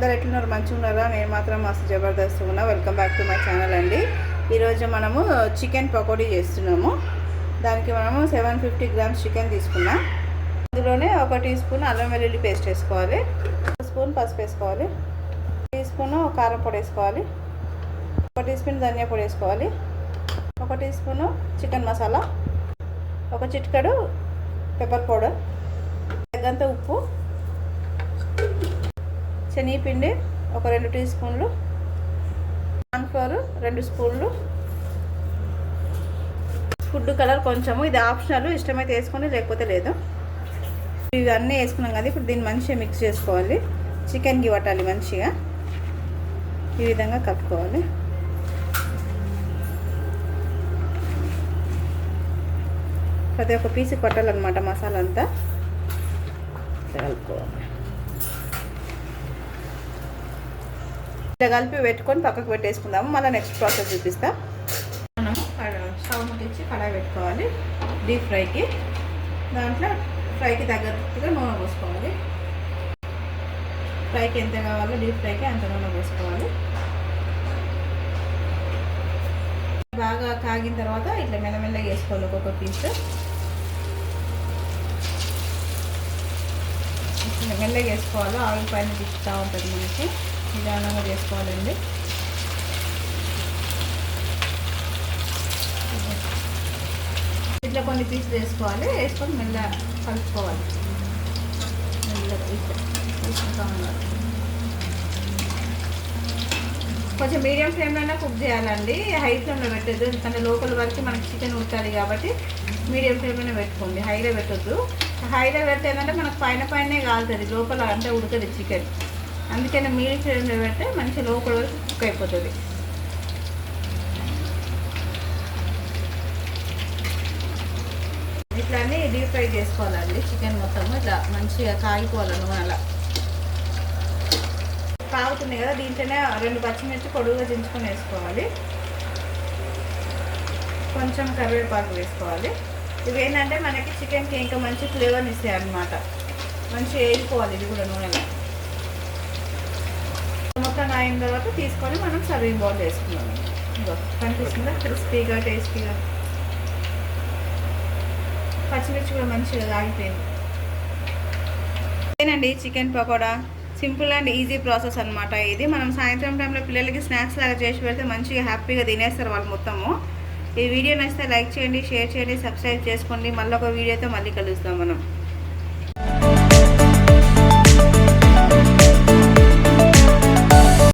అందరు ఎట్లున్నారు? మంచిగా ఉన్నారా? నేను మాత్రం మస్తు జబర్దస్త్ ఉన్నా. Welcome back to my channel అండి. ఈరోజు మనము చికెన్ పకోడీ చేస్తున్నాము. దానికి మనము 750 గ్రామ్స్ చికెన్ తీసుకున్నాం. అందులోనే 1 టీ స్పూన్ అల్లం వెల్లుల్లి పేస్ట్ వేసుకోవాలి, 1 స్పూన్ పసుపు వేసుకోవాలి, 1 టీ స్పూన్ కారం పొడి వేసుకోవాలి, 1 టీ స్పూన్ ధనియా పొడి వేసుకోవాలి, 1 టీ స్పూన్ చికెన్ మసాలా, 1 చిటికెడు పెప్పర్ పౌడర్, తగ్గంత ఉప్పు, శనగపిండి 2 టీ స్పూన్లు, కార్న్ఫ్లవర్ 2 స్పూన్లు, ఫుడ్ కలర్ కొంచెము, ఇది ఆప్షనల్, ఇష్టమైతే వేసుకొని లేకపోతే లేదు. ఇవన్నీ వేసుకున్నాం కదా, ఇప్పుడు దీన్ని మంచిగా మిక్స్ చేసుకోవాలి. చికెన్కి పట్టాలి మంచిగా, ఈ విధంగా కలుపుకోవాలి. ప్రతి ఒక్క పీస్కి పట్టాలన్నమాట మసాలా అంతా. కలుపుకోవాలి. ఇలా కలిపి పెట్టుకొని పక్కకు పెట్టేసుకుందాము. మళ్ళీ నెక్స్ట్ ప్రాసెస్ చూపిస్తా. మనము స్టవ్ ముట్టించి కడాయి పెట్టుకోవాలి డీప్ ఫ్రైకి. దాంట్లో ఫ్రైకి తగ్గట్టుగా నూనె పోసుకోవాలి. ఫ్రైకి ఎంత కావాలో డీప్ ఫ్రైకి అంత నూనె పోసుకోవాలి. బాగా కాగిన తర్వాత ఇట్లా మెల్లమెల్లగా వేసుకోవాలి ఒక్కొక్క పీస్. ఇట్లా మెల్లగా వేసుకోవాలి. ఆయిల్ పైన తిప్పుతూ ఉంటుంది మనకి, నిదానంగా చేసుకోవాలండి. ఇట్లా కొన్ని పీసులు వేసుకోవాలి. వేసుకొని మెల్లగా కలుపుకోవాలి. మెల్లగా తీసుకుంటా ఉండాలి. కొంచెం మీడియం ఫ్లేమ్లోనే కుక్ చేయాలండి, హై ఫ్లేమ్లో పెట్టద్దు. ఎందుకంటే లోపల వరకు మనకి చికెన్ ఉడకాలి కాబట్టి మీడియం ఫ్లేమ్లోనే పెట్టుకోండి, హైలో పెట్టద్దు. హైలో పెడితే ఏంటంటే మనకు పైన కాలుతుంది, లోపల అంటే ఉడకదు చికెన్. అందుకని మీడియం ఫ్లేమ్లో పెడితే మంచి లోపల వరకు కుక్ అయిపోతుంది. ఇట్లా అన్నీ డీప్ ఫ్రై చేసుకోవాలండి. చికెన్ మొత్తం ఇట్లా మంచిగా కాగిపోవాలి నూనె. అలా కాగుతుంది కదా, దీంట్లోనే 2 పచ్చిమిర్చి పొడుగుగా దించుకొని వేసుకోవాలి. కొంచెం కరివేపాకు వేసుకోవాలి. ఇవి ఏంటంటే మనకి చికెన్కి ఇంకా మంచి ఫ్లేవర్ని ఇస్తాయి అన్నమాట. మంచిగా వేసుకోవాలి ఇది కూడా నూనెలో. మొత్తం అయిన తర్వాత తీసుకొని మనం సర్వింగ్ బౌల్ వేసుకున్నాం. ఇదో కనిపిస్తుందా క్రిస్పీగా టేస్టీగా. పచ్చిమిర్చి కూడా మంచిగా ఆగిపోయింది. ఇదేనండి chicken pakoda. Simple and easy process అనమాట ఇది. మనం సాయంత్రం టైంలో పిల్లలకి స్నాక్స్ లాగా చేసి పెడితే మంచిగా హ్యాపీగా తినేస్తారు వాళ్ళు మొత్తము. ఈ వీడియో నచ్చితే లైక్ చేయండి, షేర్ చేయండి, సబ్స్క్రైబ్ చేసుకోండి. మళ్ళీ ఒక వీడియోతో మళ్ళీ కలుస్తాం మనం.